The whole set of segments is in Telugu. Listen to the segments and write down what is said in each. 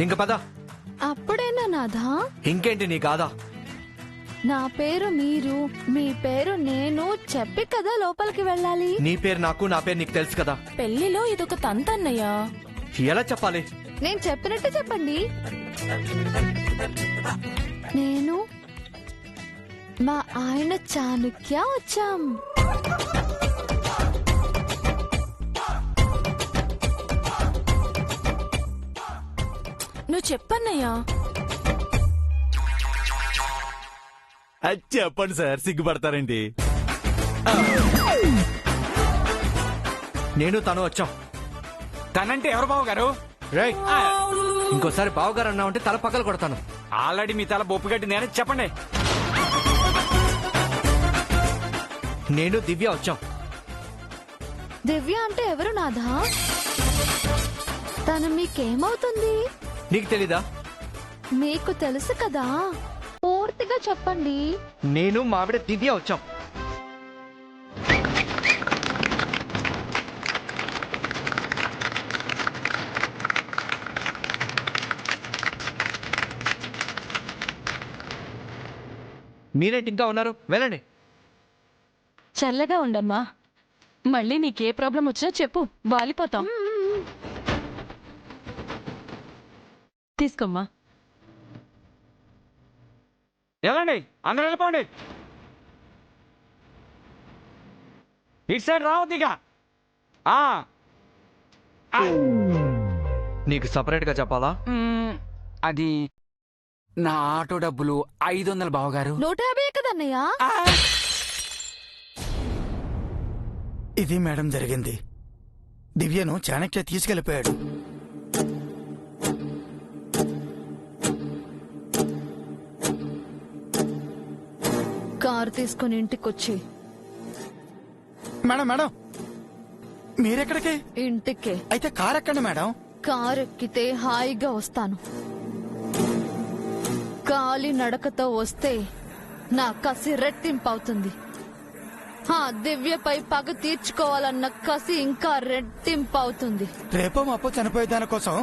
ఇంక పద. అప్పుడేనా నాథా? ఇంకేంటి నీ కాదా? నా పేరు మీరు, మీ పేరు నేను చెప్పి కదా లోపలికి వెళ్ళాలి. నీ పేరు నాకు, నా పేరు నీకు తెలుసు కదా. పెళ్లిలో ఇదొక తంతన్నయ్యా. ఎలా చెప్పాలి? నేను చెప్పినట్టు చెప్పండి. నేను మా ఆయన చాణుక్య వచ్చాం. నువ్వు చెప్పన్నయ్యా. చెప్పండి సార్, సిగ్గుపడతారేంటి? నేను తను వచ్చాం. తనంటే ఎవరు బావగారు? రైట్. ఇంకోసారి బావగారు అన్నా ఉంటే తల పగలు కొడతాను. ఆల్రెడీ మీ తల బొప్పు గట్టి నేనే. చెప్పండి. నేను దివ్య వచ్చాం. దివ్య అంటే ఎవరు నాథా? తను మీకేమవుతుంది? నీకు తెలీదా? మీకు తెలుసు కదా, పూర్తిగా చెప్పండి. నేను మావిడ దివ్య వచ్చాం. మీరేంటి ఇంకా ఉన్నారు? వెళ్ళండి. చల్లగా ఉండమ్మా. మళ్ళీ నీకే ప్రాబ్లం వచ్చినా చెప్పు, వాలిపోతాం. తీసుకోమ్మా. వెళ్ళండి, అందరూ వెళ్ళిపోండి. ఇటు సైడ్ రావద్దిగా. నీకు సపరేట్ గా చెప్పాలా? అది నా ఆటో డబ్బులు 500 బావగారు. 150 కదన్నయ్యా. ఇది మేడం జరిగింది. దివ్యను చాణక్య తీసుకెళ్లిపోయాడు. కారు తీసుకుని ఇంటికొచ్చి. మేడం మేడం, మీరెక్కడికి? ఇంటికే. అయితే కార్ ఎక్కండి మేడం. కారు ఎక్కితే హాయిగా వస్తాను. కాలి నడకతో వస్తే నా కసి రెట్టింపవుతుంది. దివ్యపై పగ తీర్చుకోవాలన్న కసి ఇంకా రెట్టింపవుతుంది. రేపో మాపో చనిపోయే దానికోసం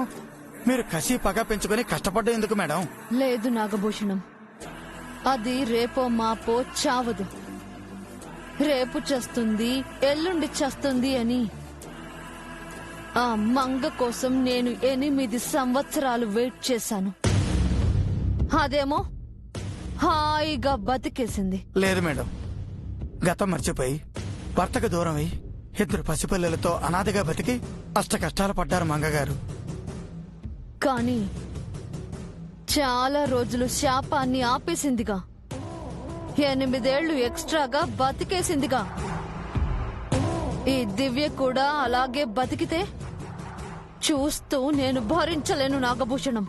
మీరు కసి పగ పెంచుకొని కష్టపడ్డా ఎందుకు మేడం? లేదు నాగభూషణం, అది రేపో మాపో చావదు. రేపు చేస్తుంది, ఎల్లుండి చేస్తుంది అని ఆ మంగ కోసం నేను 8 సంవత్సరాలు వెయిట్ చేశాను. అదేమో హాయిగా బతికేసింది. లేదు మేడం, గతం మర్చిపోయి భర్తకు దూరం అయి 2 పసిపిల్లలతో అనాథగా బతికి అష్ట కష్టాలు పడ్డారు మంగగారు. కానీ చాలా రోజులు శాపాన్ని ఆపేసిందిగా. 8 ఏళ్లు ఎక్స్ట్రాగా బతికేసిందిగా. ఈ దివ్య కూడా అలాగే బతికితే చూస్తూ నేను భరించలేను నాగభూషణం.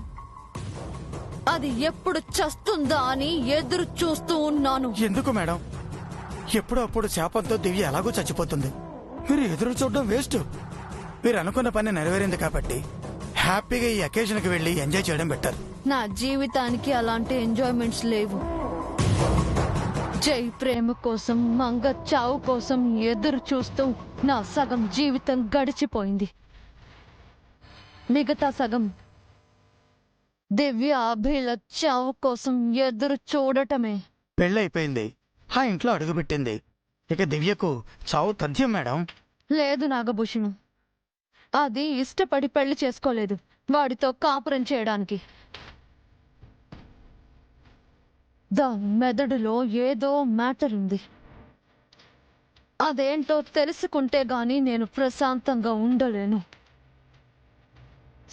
అది ఎప్పుడు చస్తుందా అని ఎదురు చూస్తూ ఉన్నాను. ఎందుకు మేడం? ఎప్పుడో అప్పుడు శాపంతో దివ్య ఎలాగో చచ్చిపోతుంది. మీరు ఎదురు చూడడం వేస్ట్. మీరు అనుకున్న పని నెరవేరింది కాబట్టి హ్యాపీగా ఈ అకేషన్ కి వెళ్లి ఎంజాయ్ చేయడం బెటర్. నా జీవితానికి అలాంటి ఎంజాయ్మెంట్స్ లేవు. జై ప్రేమ కోసం, మంగ చావు కోసం ఎదురు చూస్తూ నా సగం జీవితం గడిచిపోయింది. మిగతా సగం దివ్య అభిల చావు కోసం ఎదురు చూడటమే. పెళ్ళైపోయింది, ఆ ఇంట్లో అడుగుపెట్టింది. ఇక దివ్యకు చావు తథ్యం మేడం. లేదు నాగభూషణం, అది ఇష్టపడి పెళ్లి చేసుకోలేదు. వాడితో కాపురం చేయడానికి దాని మెదడులో ఏదో మ్యాటర్ ఉంది. అదేంటో తెలుసుకుంటే గాని నేను ప్రశాంతంగా ఉండలేను.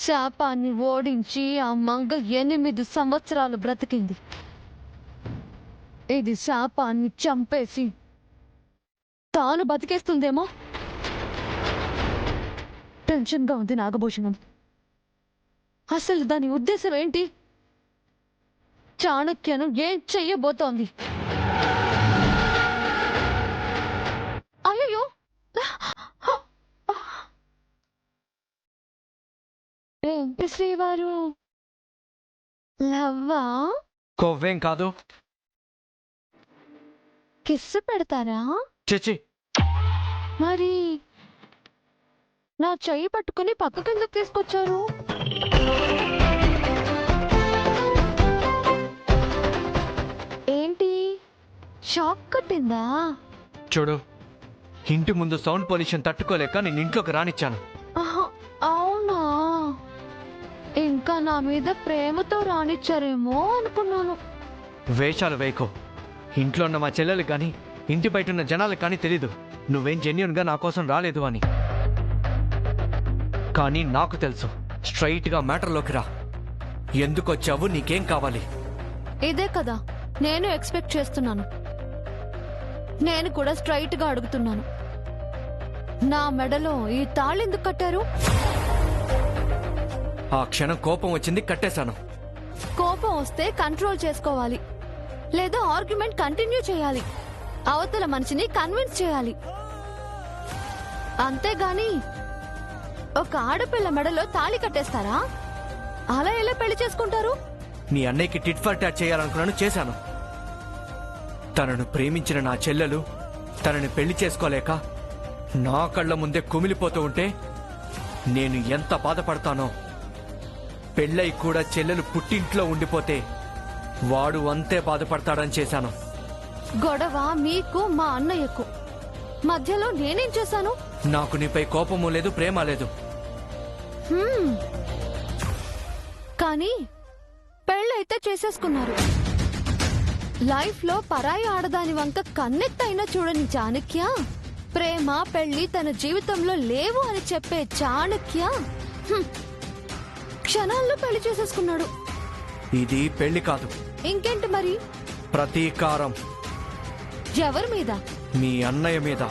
శాపాన్ని ఓడించి ఆ మంగ 8 సంవత్సరాలు బ్రతికింది. ఇది శాపాన్ని చంపేసి తాను బతికేస్తుందేమో. టెన్షన్గా ఉంది నాగభూషణం. అసలు దాని ఉద్దేశం ఏంటి? చాణక్యను ఏం చెయ్యబోతోంది? అయ్యో, ఏంటి శ్రీవారు, లవ్వా? కొవ్వేం కాదు. కిస్సు పెడతారా? చిచి, మరి నా చెయ్యి పట్టుకుని పక్కకెందుకు తీసుకొచ్చారు? కట్టిందా? చూడు, ఇంటి ముందు సౌండ్ పొల్యూషన్ తట్టుకోలేక నేను ఇంట్లోకి రానిచ్చాను. ఆహా, అవునా? ఇంకా నా మీద ప్రేమతో రానిచ్చారేమో అనుకున్నాను. వేషాలు వేయకో. ఇంట్లో ఉన్న మా చెల్లెలు కానీ ఇంటి బయట ఉన్న జనాలకు కానీ తెలీదు నువ్వేం జెన్యున్గా నా కోసం రాలేదు అని. కానీ నాకు తెలుసు. స్ట్రైట్గా మ్యాటర్లోకి రా. ఎందుకు వచ్చావు? నీకేం కావాలి? ఇదే కదా నేను ఎక్స్పెక్ట్ చేస్తున్నాను. నేను కూడా స్ట్రైట్ గా అడుగుతున్నాను. నా మెడలో ఈ తాళెందుకు కట్టారు? ఆ క్షణం కోపం వచ్చింది, కట్టేశాను. కోపం వస్తే కంట్రోల్ చేసుకోవాలి, లేదా ఆర్గ్యుమెంట్ కంటిన్యూ చేయాలి, అవతల మనిషిని కన్విన్స్ చేయాలి. అంతేగాని ఒక ఆడపిల్ల మెడలో తాళి కట్టేస్తారా? అలా ఎలా పెళ్లి చేసుకుంటారు? నీ అన్నయ్యకి టిట్ ఫర్ టాట్ చేయాలనుకున్నాను, చేశాను. తనను ప్రేమించిన నా చెల్లెలు తనని పెళ్లి చేసుకోలేక నా కళ్ళ ముందే కుమిలిపోతూ ఉంటే నేను ఎంత బాధపడతానో. పెళ్ళై కూడా చెల్లెలు పుట్టింట్లో ఉండిపోతే వాడు అంతే బాధపడతాడని చేశాను. గొడవ మీకు మా అన్నయ్యకు మధ్యలో నేనేం చేశాను? నాకు నీపై కోపము లేదు, ప్రేమ లేదు. కానీ పెళ్ళైతే చేసేసుకున్నారు. లైఫ్ లో పరాయి ఆడదాని వంక కన్నెత్తైనా చూడని చాణక్య, ప్రేమ పెళ్లి తన జీవితంలో లేవు అని చెప్పే చాణక్య క్షణాల్లో పెళ్లి చేసేసుకున్నాడు. ఇది పెళ్లి కాదు, ఇంకేంటి మరి? ప్రతీకారం. ఎవరి మీద? మీ అన్నయ్య మీద.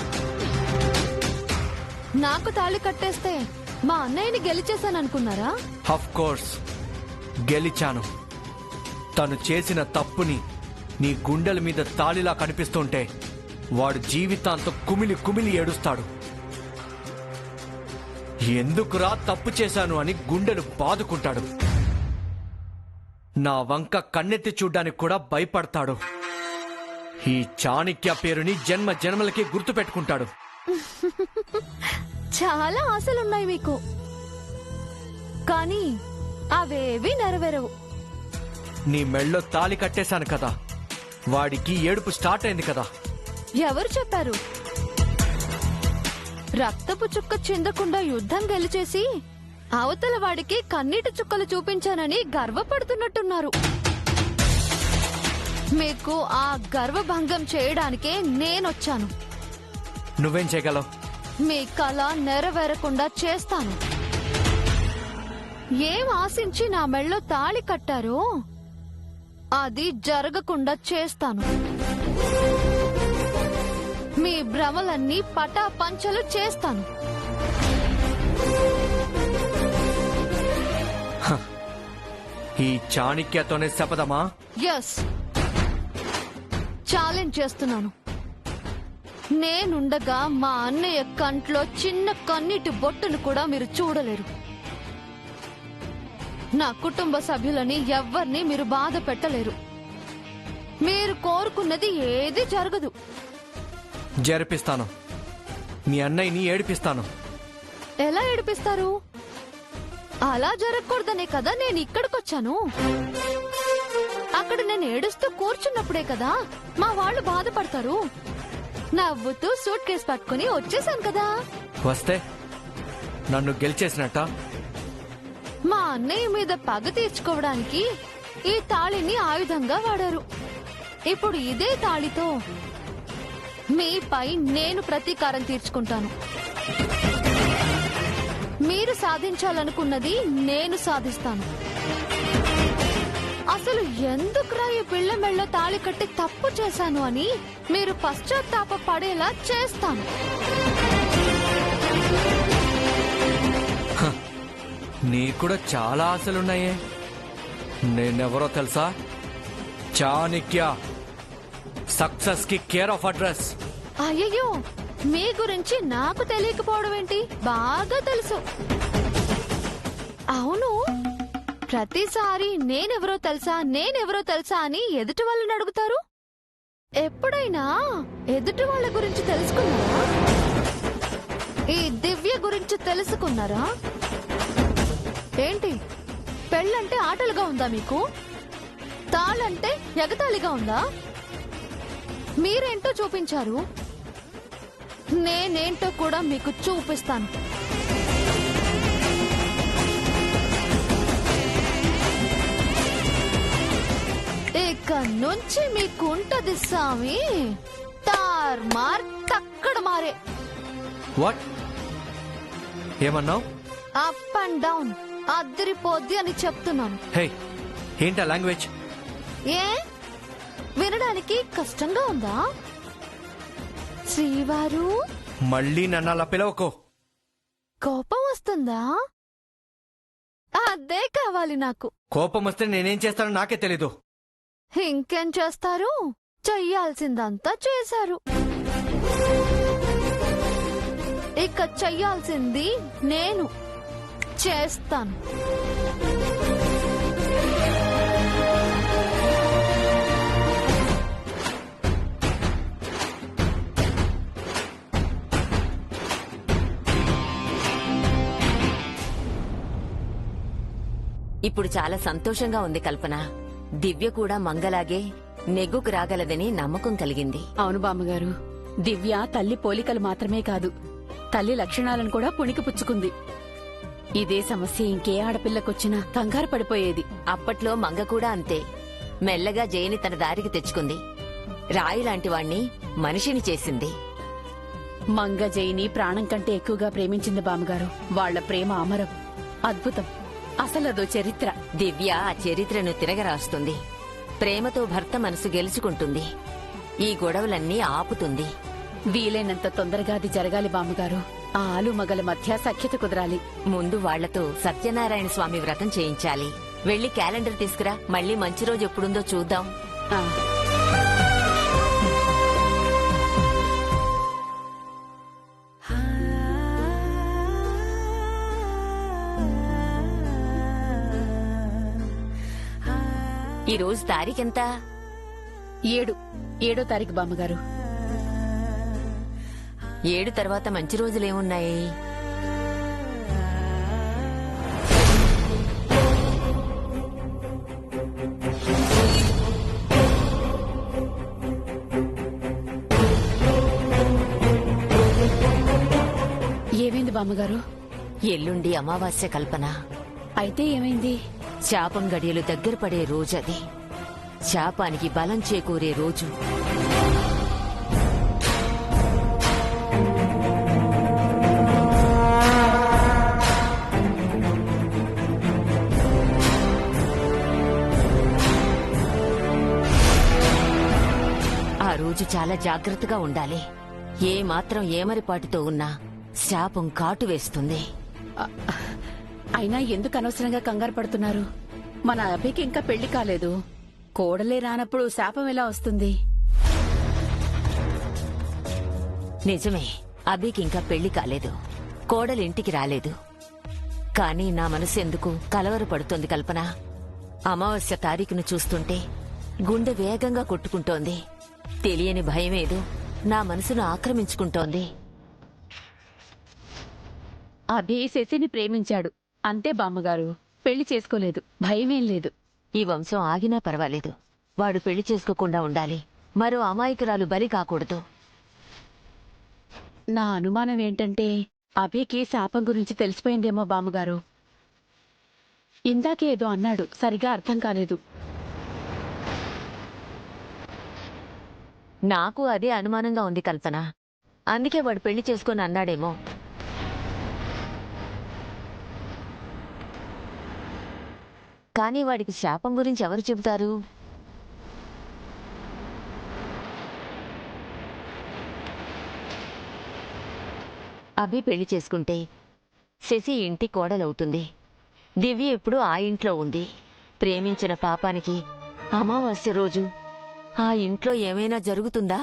నాకు తాళి కట్టేస్తే మా అన్నయ్యని గెలిచేశాననుకున్నారా? ఆఫ్ కోర్స్ గెలిచాను. తను చేసిన తప్పుని నీ గుండెల మీద తాళిలా కనిపిస్తుంటే వాడు జీవితాంతం కుమిలి కుమిలి ఏడుస్తాడు. ఎందుకురా తప్పు చేశాను అని గుండెలు బాదుకుంటాడు. నా వంక కన్నెత్తి చూడ్డానికి కూడా భయపడతాడు. ఈ చాణక్య పేరుని జన్మ జన్మలకి గుర్తు పెట్టుకుంటాడు. చాలా ఆశలున్నాయి మీకు, కానీ అవేవి నెరవేరవు. నీ మెళ్ళో తాళి కట్టేశాను కదా, వాడికి ఏడుపు స్టార్ట్ అయింది కదా. ఎవరు చెప్పారు? రక్తపు చుక్క చిందకుండా యుద్ధం గెలిచేసి అవతల వాడికి కన్నీటి చుక్కలు చూపించానని గర్వపడుతున్నట్టున్నారు. మీకు ఆ గర్వభంగం చేయడానికే నేనొచ్చాను. నువ్వేం చేయగలవు? మీ కళ నెరవేరకుండా చేస్తాను. ఏం ఆశించి నా మెళ్ళో తాళి కట్టారో అది జరగకుండా చేస్తాను. మీ భ్రమలన్నీ పటాపంచలు చేస్తాను. ఈ చాణక్యతోనే శపథమా? ఎస్, ఛాలెంజ్ చేస్తున్నాను. నేనుండగా మా అన్నయ్య కంట్లో చిన్న కన్నీటి బొట్టును కూడా మీరు చూడలేరు. నా కుటుంబ సభ్యులని ఎవ్వరిని మీరు బాధ పెట్టలేరు. మీరు కోరుకున్నది ఏది జరగదు. జరిపిస్తాను. మీ అన్నయ్యని ఏడిపిస్తాను. ఎలా ఏడిపిస్తారు? అలా జరగకూడదనే కదా నేను ఇక్కడికొచ్చాను. అక్కడ నేను ఏడుస్తూ కూర్చున్నప్పుడే కదా మా వాళ్ళు బాధపడతారు. నవ్వుతూ సూట్ కేసు పట్టుకుని వచ్చేసాను కదా. వస్తే నన్ను గెలిచేసినట్ట? మా అన్నయ్య మీద పగ తీర్చుకోవడానికి ఈ తాళిని ఆయుధంగా వాడారు. ఇప్పుడు ఇదే తాళితో మీపై నేను ప్రతీకారం తీర్చుకుంటాను. మీరు సాధించాలనుకున్నది నేను సాధిస్తాను. అసలు ఎందుకురా ఈ పిల్ల మెళ్ళ తాళి కట్టి తప్పు చేశాను అని మీరు పశ్చాత్తాప పడేలా చేస్తాను. నీకు కూడా చాలా ఆశలున్నాయే. నేనెవరో తెలుసా? చాణక్య, సక్సెస్ కి కేర్ ఆఫ్ అడ్రస్. అయ్యయ్యో, మీ గురించి నాకు తెలియకపోవడం ఏంటి? బాగా తెలుసు. అవును, ప్రతిసారి నేనెవరో తెలుసా అని ఎదుటి వాళ్ళని అడుగుతారు. ఎప్పుడైనా ఎదుటి వాళ్ళ గురించి తెలుసుకున్నారా? ఈ దివ్య గురించి తెలుసుకున్నారా? ఏంటి, పెళ్ళంటే ఆటలుగా ఉందా మీకు? తాళంటే ఎగతాళిగా ఉందా? మీరేంటో చూపించారు, నేనేంటో కూడా మీకు చూపిస్తాను. ఇక నుంచి మీకు ఉంటది స్వామి తార్మార్ తక్కడ మారే. వాట్ ఏమన్నావు? అప్ అండ్ డౌన్ అద్దరిపోద్ది అని చెప్తున్నాను. హే, ఏంటా లాంగ్వేజ్? ఏ వినడానికి కష్టంగా ఉందా? శ్రీవారు మళ్ళీ నన్ను అలా పిలవకో. కోపం వస్తుందా? అదే కావాలి నాకు. కోపం వస్తే నేనేం చేస్తానో నాకే తెలీదు. ఇంకేం చేస్తారు? చెయ్యాల్సిందంతా చేశారు. ఇక చెయ్యాల్సింది నేను చేస్తాను. ఇప్పుడు చాలా సంతోషంగా ఉంది కల్పన. దివ్య కూడా మంగలాగే నెగ్గుకు రాగలదని నమ్మకం కలిగింది. అవును బామ్మగారు, దివ్య తల్లి పోలికలు మాత్రమే కాదు, తల్లి లక్షణాలను కూడా పుణికి పుచ్చుకుంది. ఇదే సమస్య ఇంకే ఆడపిల్లకొచ్చినా కంగారు పడిపోయేది. అప్పట్లో మంగ కూడా అంతే. మెల్లగా జయని తన దారికి తెచ్చుకుంది. రాయి లాంటి వాణ్ణి మనిషిని చేసింది. మంగ జైని ప్రాణం కంటే ఎక్కువగా ప్రేమించింది బామ్మగారు. వాళ్ల ప్రేమ అమరం, అద్భుతం, అసలదో చరిత్ర. దివ్య ఆ చరిత్రను తిరగరాస్తుంది. ప్రేమతో భర్త మనసు గెలుచుకుంటుంది. ఈ గొడవలన్నీ ఆపుతుంది. వీలైనంత తొందరగా అది జరగాలి బామ్మగారు. ఆ ఆలుమగల మధ్య సఖ్యత కుదరాలి. ముందు వాళ్లతో సత్యనారాయణ స్వామి వ్రతం చేయించాలి. వెళ్లి క్యాలెండర్ తీసుకురా. మళ్ళీ మంచి రోజు ఎప్పుడుందో చూద్దాం. ఆ. ఈ రోజు తారీఖెంత? 7వ తారీఖు బామ్మగారు. 7 తర్వాత మంచి రోజులేమున్నాయి? ఏమైంది బామ్మగారు? ఎల్లుండి అమావాస్య కల్పన. అయితే ఏమైంది? శాపం గడియలు దగ్గర పడే రోజది. శాపానికి బలం చేకూరే రోజు. ఆ రోజు చాలా జాగ్రత్తగా ఉండాలి. ఏ మాత్రం ఏమరిపాటుతో ఉన్నా శాపం కాటు వేస్తుంది. అయినా ఎందుకు అనవసరంగా కంగారు పడుతున్నారు? మన అభికి ఇంకా పెళ్లి కాలేదు. కోడలే రానప్పుడు శాపం ఎలా వస్తుంది? నిజమే, అభికి ఇంకా పెళ్లి కాలేదు. కోడలు ఇంటికి రాలేదు. కానీ నా మనసు ఎందుకు కలవరపడుతోంది కల్పన. అమావాస్య తారీఖును చూస్తుంటే గుండె వేగంగా కొట్టుకుంటోంది. తెలియని భయమేదో నా మనసును ఆక్రమించుకుంటోంది. అభి శశిని ప్రేమించాడు అంతే బామ్మగారు. పెళ్లి చేసుకోలేదు. భయమేం లేదు. ఈ వంశం ఆగినా పర్వాలేదు. వాడు పెళ్లి చేసుకోకుండా ఉండాలి. మరో అమాయకురాలు బలి కాకూడదు. నా అనుమానం ఏంటంటే అభికి శాపం గురించి తెలిసిపోయిందేమో బామ్మగారు. ఇందాకే ఏదో అన్నాడు, సరిగా అర్థం కాలేదు. నాకు అదే అనుమానంగా ఉంది కల్పన. అందుకే వాడు పెళ్లి చేసుకొని అన్నాడేమో. కానీ వాడికి శాపం గురించి ఎవరు చెబుతారు? అభి పెళ్లి చేసుకుంటే శశి ఇంటి కోడలవుతుంది. దివ్య ఎప్పుడు ఆ ఇంట్లో ఉంది. ప్రేమించిన పాపానికి అమావాస్య రోజు ఆ ఇంట్లో ఏమైనా జరుగుతుందా?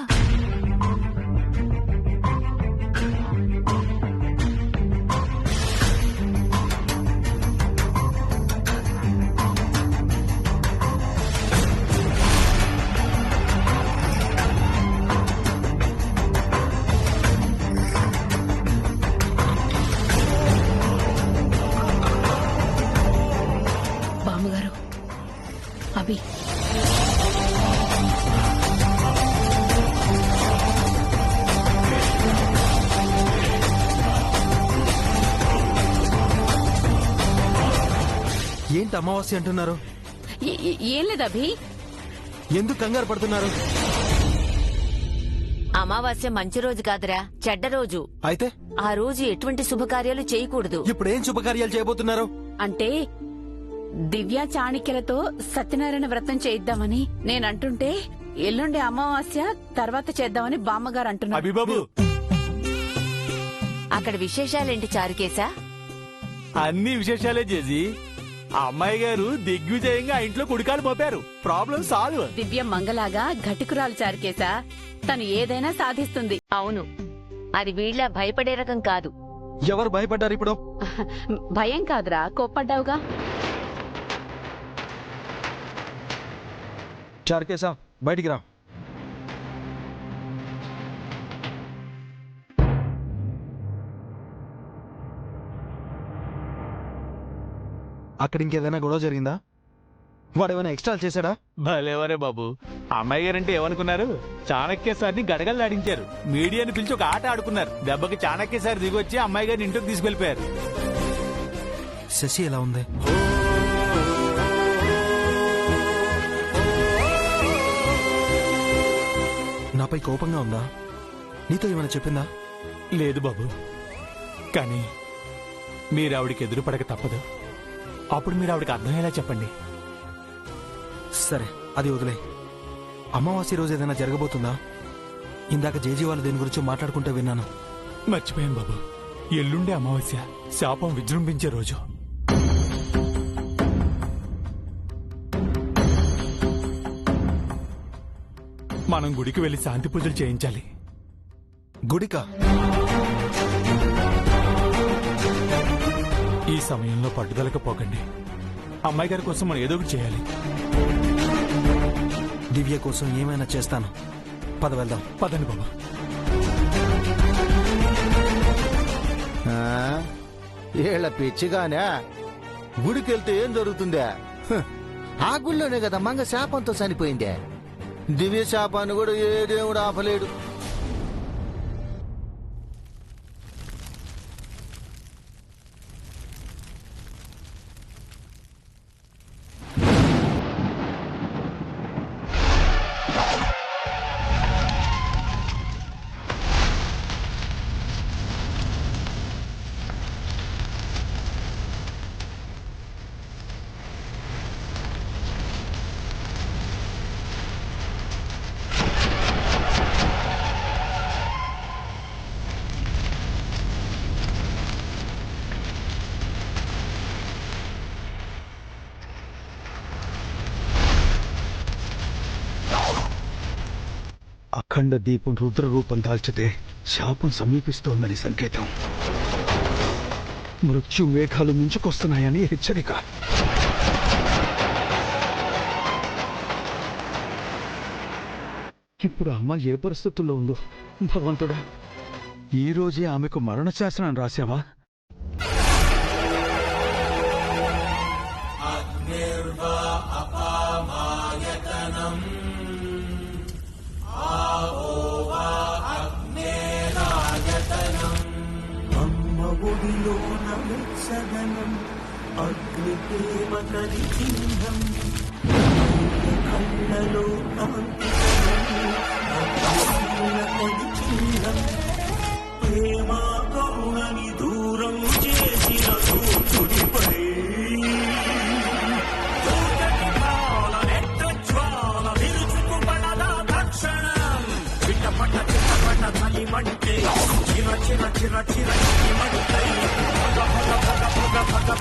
బామ్మగారు, అభి ఏంటి అమావాస్య అంటున్నారు? ఏం లేదు అభి. ఎందుకు కంగారు పడుతున్నారు? అమావాస్య మంచి రోజు కాదురా, చెడ్డ రోజు. అయితే ఆ రోజు ఎటువంటి శుభకార్యాలు చేయకూడదు. ఇప్పుడు ఏం శుభకార్యాలు చేయబోతున్నారు? అంటే దివ్య చాణిక్యలతో సత్యనారాయణ వ్రతం చేయిద్దామని నేనంటుంటే ఎల్లుండి అమావాస్య తర్వాత చేద్దామని బామ్మగారు అంటున్నారు. అభిబాబు, అక్కడ విశేషాలేంటి చారుకేశా? అన్ని విశేషాలే చేసి ఆ అమ్మాయి గారు దిగ్విజయంగా ఆ ఇంట్లో కుడికాలు మోపారు. Problem solve. దివ్య మంగలాగా ఘటికురాలు చారుకేశా. తను ఏదైనా సాధిస్తుంది. అవును, అది వీళ్ళ భయపడే రకం కాదు. ఎవరు భయపడ్డారు ఇప్పుడు? భయం కాదురా, కోప్పడ్డావుగా. చారుకేశా, బయటికి రా. అక్కడ ఇంకేదైనా గొడవ జరిగిందా? వాడేమైనా ఎక్స్ట్రా చేశాడా? భలేవరే బాబు, అమ్మాయి గారంటే ఏమనుకున్నారు? చాణక్య సార్ని గడగల్లాడించారు. మీడియాని పిలిచి ఒక ఆట ఆడుకున్నారు. దెబ్బకి చాణక్య సార్ దిగొచ్చి అమ్మాయి గారిని ఇంటికి తీసుకెళ్లిపోయారు. శశి ఎలా ఉంది? నాపై కోపంగా ఉందా? నీతో ఏమైనా చెప్పిందా? లేదు బాబు, కానీ మీరు ఆవిడికి ఎదురు పడక తప్పదు. అప్పుడు మీరు ఆవిడకి అర్థమయ్యేలా చెప్పండి. సరే, అది వదిలే. అమావాస్య రోజు ఏదైనా జరగబోతుందా? ఇందాక జేజీ వాళ్ళు దేని గురించో మాట్లాడుకుంటే విన్నాను. మర్చిపోయాను బాబు, ఎల్లుండే అమావాస్య, శాపం విజృంభించే రోజు. మనం గుడికి వెళ్లి శాంతి పూజలు చేయించాలి. గుడికా? ఈ సమయంలో పట్టుదలకు పోకండి. అమ్మాయి గారి కోసం మనం ఏదో ఒకటి చేయాలి. దివ్య కోసం ఏమైనా చేస్తాను. పద వెళ్దాం. పదండి బాబా. ఏళ్ల పిచ్చిగానే గుడికెళ్తే ఏం జరుగుతుందే? ఆ గుళ్ళోనే కదా మంగ శాపంతో చనిపోయిందే. దివ్య శాపాన్ని కూడా ఏ దేవుడు ఆపలేడు. అఖండ దీపం రుద్ర రూపం దాల్చితే శాపం సమీపిస్తోందని సంకేతం. మృత్యు మేఘాలు ముంచుకొస్తున్నాయని హెచ్చరిక. ఇప్పుడు అమ్మ ఏ పరిస్థితుల్లో ఉందో భగవంతుడా. ఈ రోజే ఆమెకు మరణ శాసనం రాశావా?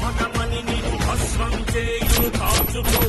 భగమని భస్వం చేయు కాచుకో